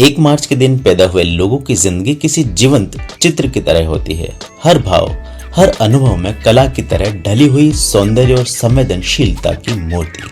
1 मार्च के दिन पैदा हुए लोगों की जिंदगी किसी जीवंत चित्र की तरह होती है। हर भाव, हर अनुभव में कला की तरह ढली हुई सौंदर्य और संवेदनशीलता की मूर्ति।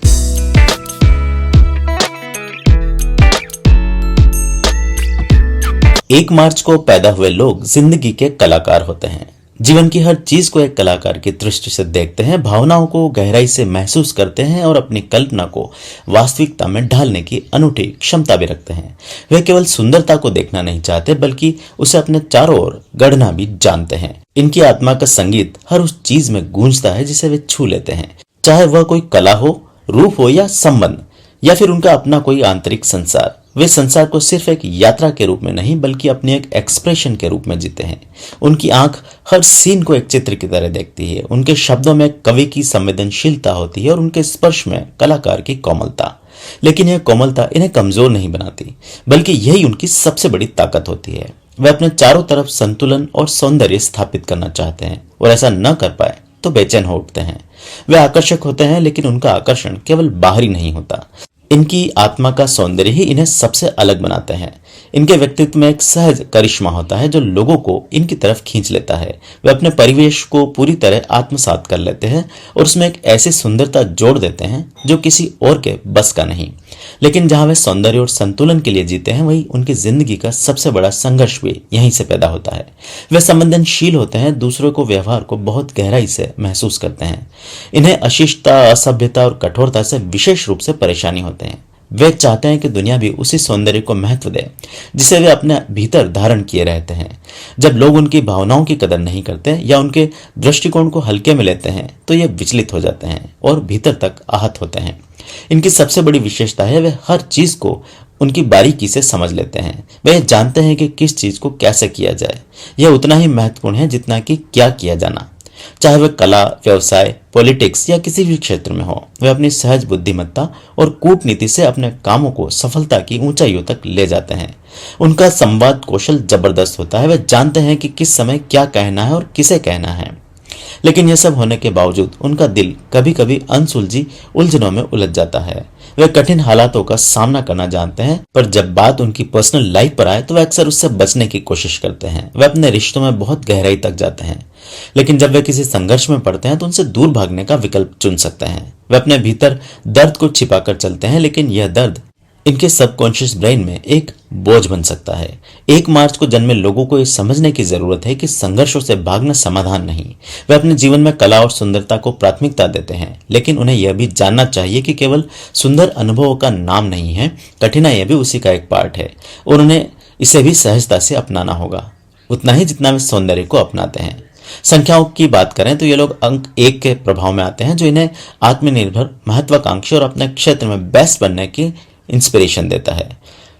एक मार्च को पैदा हुए लोग जिंदगी के कलाकार होते हैं। जीवन की हर चीज को एक कलाकार की दृष्टि से देखते हैं, भावनाओं को गहराई से महसूस करते हैं और अपनी कल्पना को वास्तविकता में ढालने की अनूठी क्षमता भी रखते हैं। वे केवल सुंदरता को देखना नहीं चाहते बल्कि उसे अपने चारों ओर गढ़ना भी जानते हैं। इनकी आत्मा का संगीत हर उस चीज में गूंजता है जिसे वे छू लेते हैं, चाहे वह कोई कला हो, रूप हो या संबंध, या फिर उनका अपना कोई आंतरिक संसार। वे संसार को सिर्फ एक यात्रा के रूप में नहीं बल्कि अपने एक एक्सप्रेशन के रूप में जीते हैं। उनकी आंख हर सीन को एक चित्र की तरह देखती है। उनके शब्दों में कवि की संवेदनशीलता होती है और उनके स्पर्श में कलाकार की कोमलता। लेकिन यह कोमलता इन्हें कमजोर नहीं बनाती, बल्कि यही उनकी सबसे बड़ी ताकत होती है। वे अपने चारों तरफ संतुलन और सौंदर्य स्थापित करना चाहते हैं और ऐसा न कर पाए तो बेचैन हो उठते हैं। वे आकर्षक होते हैं, लेकिन उनका आकर्षण केवल बाहरी नहीं होता। इनकी आत्मा का सौंदर्य ही इन्हें सबसे अलग बनाते हैं। इनके व्यक्तित्व में एक सहज करिश्मा होता है जो लोगों को इनकी तरफ खींच लेता है। वे अपने परिवेश को पूरी तरह आत्मसात कर लेते हैं और उसमें एक ऐसी सुंदरता जोड़ देते हैं जो किसी और के बस का नहीं। लेकिन जहां वे सौंदर्य और संतुलन के लिए जीते हैं, वही उनकी जिंदगी का सबसे बड़ा संघर्ष भी यहीं से पैदा होता है। वे संवेदनशील होते हैं, दूसरों को व्यवहार को बहुत गहराई से महसूस करते हैं। इन्हें अशिष्टता, असभ्यता और कठोरता से विशेष रूप से परेशानी होते हैं। वे चाहते हैं कि दुनिया भी उसी सौंदर्य को महत्व दे जिसे वे अपने भीतर धारण किए रहते हैं। जब लोग उनकी भावनाओं की कदर नहीं करते या उनके दृष्टिकोण को हल्के में लेते हैं तो ये विचलित हो जाते हैं और भीतर तक आहत होते हैं। इनकी सबसे बड़ी विशेषता है वे हर चीज को उनकी बारीकी से समझ लेते हैं। वे जानते हैं कि किस चीज को कैसे किया जाए। यह उतना ही महत्वपूर्ण है जितना कि क्या किया जाना। चाहे वह कला, व्यवसाय, पॉलिटिक्स या किसी भी क्षेत्र में हो, वे अपनी सहज बुद्धिमत्ता और कूटनीति से अपने कामों को सफलता की ऊंचाइयों तक ले जाते हैं। उनका संवाद कौशल जबरदस्त होता है। वे जानते हैं कि किस समय क्या कहना है और किसे कहना है। लेकिन यह सब होने के बावजूद उनका दिल कभी कभी अनसुलझी उलझनों में उलझ जाता है। वे कठिन हालातों का सामना करना जानते हैं, पर जब बात उनकी पर्सनल लाइफ पर आए तो वे अक्सर उससे बचने की कोशिश करते हैं। वे अपने रिश्तों में बहुत गहराई तक जाते हैं, लेकिन जब वे किसी संघर्ष में पड़ते हैं तो उनसे दूर भागने का विकल्प चुन सकते हैं। वे अपने भीतर दर्द को छिपाकर चलते हैं, लेकिन यह दर्द इनके सबकॉन्शियस ब्रेन में एक बोझ बन सकता है। 1 मार्च को जन्मे लोगों को यह समझने की जरूरत है कि संघर्षों से भागना समाधान नहीं। वे अपने जीवन में कला और सुंदरता को प्राथमिकता देते हैं, लेकिन उन्हें यह भी जानना चाहिए कि केवल सुंदर अनुभवों का नाम नहीं है, कठिनाई भी उसी का एक पार्ट है और उन्हें इसे भी सहजता से अपनाना होगा, उतना ही जितना वे सौंदर्य को अपनाते हैं। संख्याओं की बात करें तो ये लोग अंक 1 के प्रभाव में आते हैं, जो इन्हें आत्मनिर्भर, महत्वाकांक्षी और अपने क्षेत्र में बेस्ट बनने की इंस्पिरेशन देता है।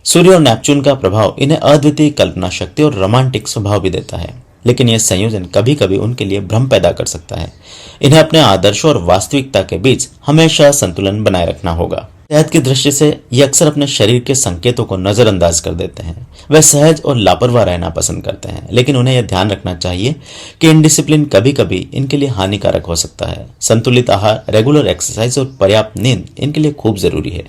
सूर्य और नेपच्यून का प्रभाव इन्हें अद्वितीय कल्पना शक्ति और रोमांटिक स्वभाव भी देता है, लेकिन यह संयोजन कभी कभी उनके लिए भ्रम पैदा कर सकता है। इन्हें अपने आदर्शों और वास्तविकता के बीच हमेशा संतुलन बनाए रखना होगा। सेहत की दृष्टि से ये अक्सर अपने शरीर के संकेतों को नजरअंदाज कर देते हैं। वे सहज और लापरवाह रहना पसंद करते हैं, लेकिन उन्हें यह ध्यान रखना चाहिए कि इनडिसिप्लिन कभी कभी इनके लिए हानिकारक हो सकता है। संतुलित आहार, रेगुलर एक्सरसाइज और पर्याप्त नींद इनके लिए खूब जरूरी है।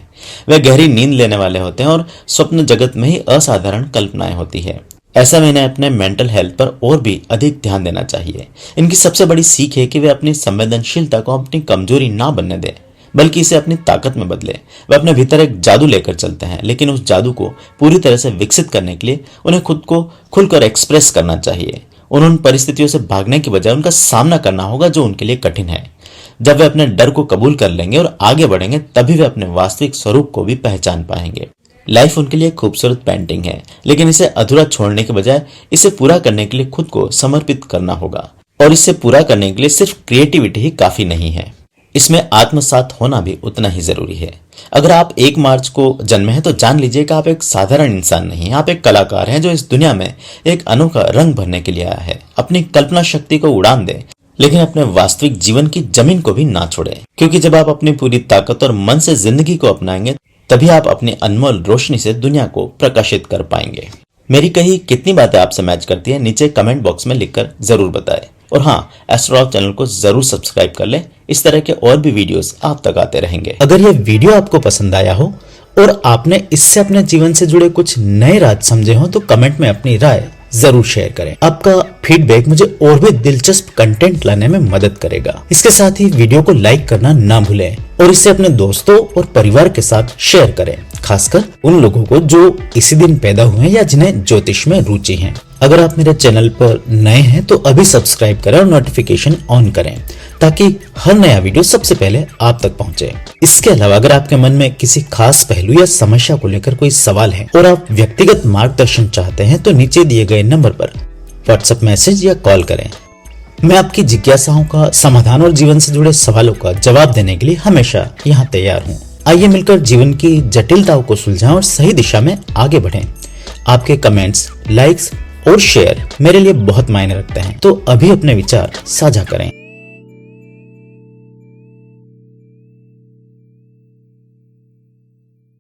वे गहरी नींद लेने वाले होते हैं और स्वप्न जगत में ही असाधारण कल्पनाएं होती है। ऐसा में इन्हें अपने मेंटल हेल्थ पर और भी अधिक ध्यान देना चाहिए। इनकी सबसे बड़ी सीख है कि वे अपनी संवेदनशीलता को अपनी कमजोरी ना बनने दें, बल्कि इसे अपनी ताकत में बदले। वे अपने भीतर एक जादू लेकर चलते हैं, लेकिन उस जादू को पूरी तरह से विकसित करने के लिए उन्हें खुद को खुलकर एक्सप्रेस करना चाहिए। उन परिस्थितियों से भागने की बजाय उनका सामना करना होगा जो उनके लिए कठिन है। जब वे अपने डर को कबूल कर लेंगे और आगे बढ़ेंगे, तभी वे अपने वास्तविक स्वरूप को भी पहचान पाएंगे। लाइफ उनके लिए खूबसूरत पेंटिंग है, लेकिन इसे अधूरा छोड़ने के बजाय इसे पूरा करने के लिए खुद को समर्पित करना होगा। और इसे पूरा करने के लिए सिर्फ क्रिएटिविटी ही काफी नहीं है, इसमें आत्मसात होना भी उतना ही जरूरी है। अगर आप 1 मार्च को जन्मे हैं तो जान लीजिए कि आप एक साधारण इंसान नहीं हैं, आप एक कलाकार हैं जो इस दुनिया में एक अनोखा रंग भरने के लिए आया है। अपनी कल्पना शक्ति को उड़ान दें, लेकिन अपने वास्तविक जीवन की जमीन को भी ना छोड़ें, क्योंकि जब आप अपनी पूरी ताकत और मन से जिंदगी को अपनाएंगे तभी आप अपनी अनमोल रोशनी से दुनिया को प्रकाशित कर पाएंगे। मेरी कही कितनी बातें आपसे मैच करती है, नीचे कमेंट बॉक्स में लिखकर जरूर बताएं। और हाँ, एस्ट्रोलॉग चैनल को जरूर सब्सक्राइब कर लें, इस तरह के और भी वीडियोस आप तक आते रहेंगे। अगर ये वीडियो आपको पसंद आया हो और आपने इससे अपने जीवन से जुड़े कुछ नए राज समझे हो तो कमेंट में अपनी राय जरूर शेयर करें। आपका फीडबैक मुझे और भी दिलचस्प कंटेंट लाने में मदद करेगा। इसके साथ ही वीडियो को लाइक करना ना भूलें और इसे अपने दोस्तों और परिवार के साथ शेयर करें, खासकर उन लोगों को जो इसी दिन पैदा हुए हैं या जिन्हें ज्योतिष में रुचि है। अगर आप मेरे चैनल पर नए हैं तो अभी सब्सक्राइब करें और नोटिफिकेशन ऑन करें ताकि हर नया वीडियो सबसे पहले आप तक पहुंचे। इसके अलावा अगर आपके मन में किसी खास पहलू या समस्या को लेकर कोई सवाल है और आप व्यक्तिगत मार्गदर्शन चाहते हैं तो नीचे दिए गए नंबर पर व्हाट्सएप मैसेज या कॉल करें। मैं आपकी जिज्ञासाओं का समाधान और जीवन से जुड़े सवालों का जवाब देने के लिए हमेशा यहाँ तैयार हूँ। आइए मिलकर जीवन की जटिलताओं को सुलझाएं और सही दिशा में आगे बढ़ें। आपके कमेंट्स, लाइक्स और शेयर मेरे लिए बहुत मायने रखते हैं, तो अभी अपने विचार साझा करें।